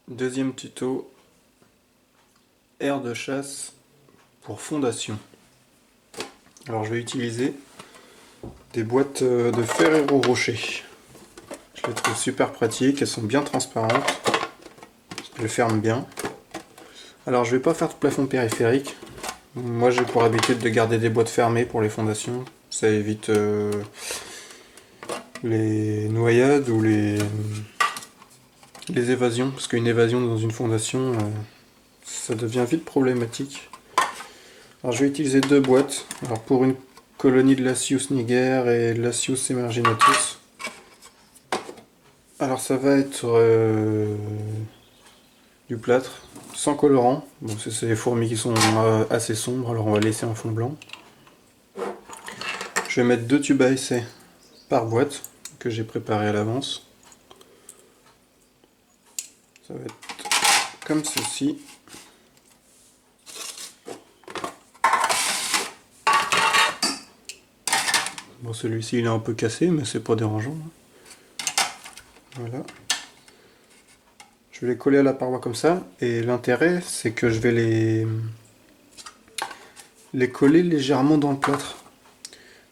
Deuxième tuto, aire de chasse pour fondation. Alors je vais utiliser des boîtes de Ferrero Rocher. Je les trouve super pratiques, elles sont bien transparentes, elles ferment bien. Alors je vais pas faire de plafond périphérique. Moi j'ai pour habitude de garder des boîtes fermées pour les fondations. Ça évite les noyades ou les évasions, parce qu'une évasion dans une fondation, ça devient vite problématique. Alors je vais utiliser deux boîtes. Alors pour une colonie de Lasius niger et Lasius emarginatus. Alors ça va être du plâtre sans colorant. Bon, c'est les fourmis qui sont assez sombres, alors on va laisser un fond blanc. Je vais mettre 2 tubes à essai par boîte que j'ai préparé à l'avance. Ça va être comme ceci. Bon, celui-ci il est un peu cassé, mais c'est pas dérangeant. Voilà. Je vais les coller à la paroi comme ça, et l'intérêt c'est que je vais les coller légèrement dans le plâtre.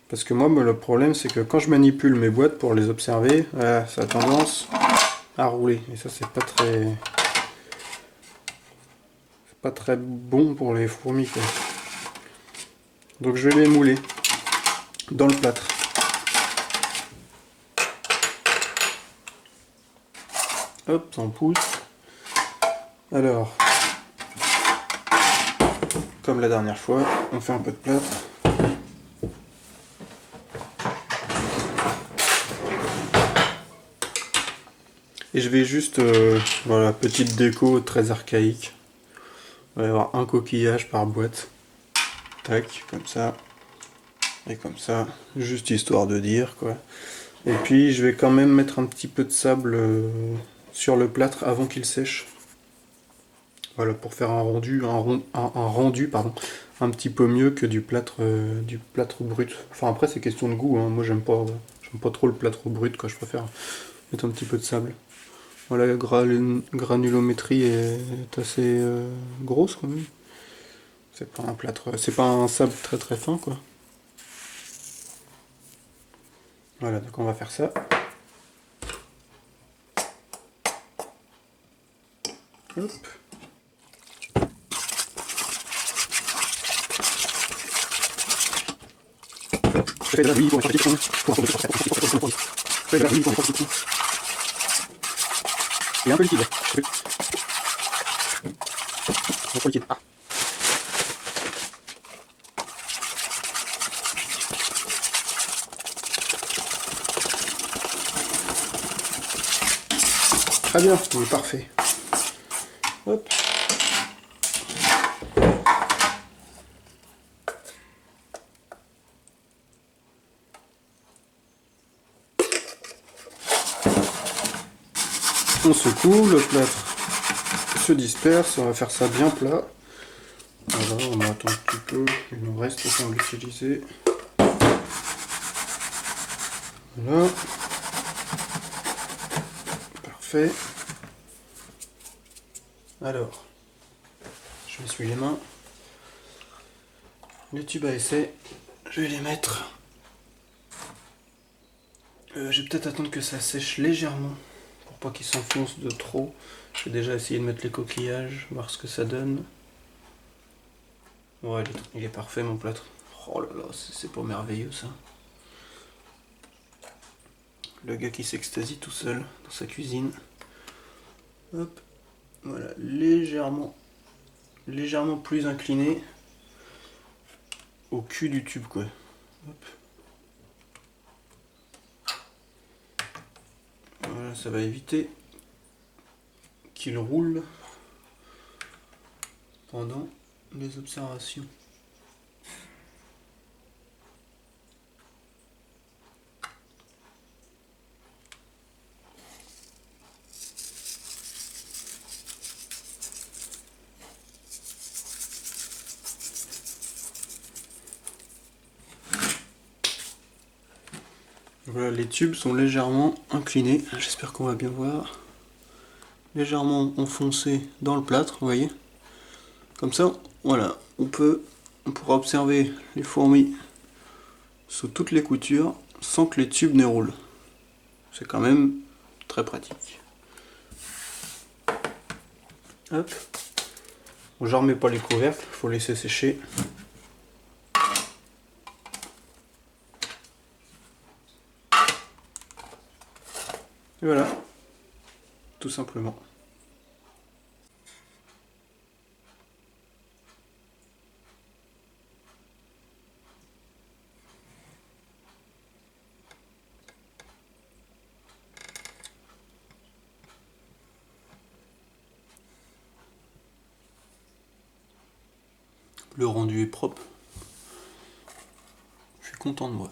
Parce que moi le problème c'est que quand je manipule mes boîtes pour les observer, ça a tendance à rouler. Et ça c'est pas très bon pour les fourmis, quoi. Donc je vais les mouler dans le plâtre. Hop, on pousse. Alors, comme la dernière fois, on fait un peu de plâtre. Et je vais juste, voilà, petite déco très archaïque. Il va y avoir un coquillage par boîte. Tac, comme ça. Et comme ça, juste histoire de dire, quoi. Et puis je vais quand même mettre un petit peu de sable sur le plâtre avant qu'il sèche. Voilà, pour faire un rendu, pardon, un petit peu mieux que du plâtre brut. Enfin après c'est question de goût, hein. Moi j'aime pas trop le plâtre brut, quoi. Je préfère mettre un petit peu de sable. Voilà, la granulométrie est assez grosse quand même. C'est pas un plâtre, c'est pas un sable très très fin, quoi. Voilà, donc on va faire ça. Hop. Et un peu liquide. Trop liquide. Ah. Très bien, il est parfait. Hop. On secoue, le plâtre se disperse, on va faire ça bien plat. Voilà, on attend un petit peu, il nous reste autant l'utiliser. Voilà. Parfait. Alors, je m'essuie les mains. Les tubes à essai, je vais les mettre. Je vais peut-être attendre que ça sèche légèrement pour pas qu'il s'enfonce de trop. Je vais déjà essayer de mettre les coquillages, voir ce que ça donne. Ouais, il est parfait mon plâtre. Oh là là, c'est pas merveilleux ça. Le gars qui s'extasie tout seul dans sa cuisine. Hop, voilà, légèrement plus incliné au cul du tube, quoi. Hop. Voilà, ça va éviter qu'il roule pendant les observations. Voilà, les tubes sont légèrement inclinés, j'espère qu'on va bien voir. Légèrement enfoncés dans le plâtre, vous voyez. Comme ça, voilà, on pourra observer les fourmis sous toutes les coutures sans que les tubes ne roulent. C'est quand même très pratique. Hop. Bon, je remets pas les couvercles, il faut laisser sécher. Et voilà, tout simplement. Le rendu est propre. Je suis content de moi.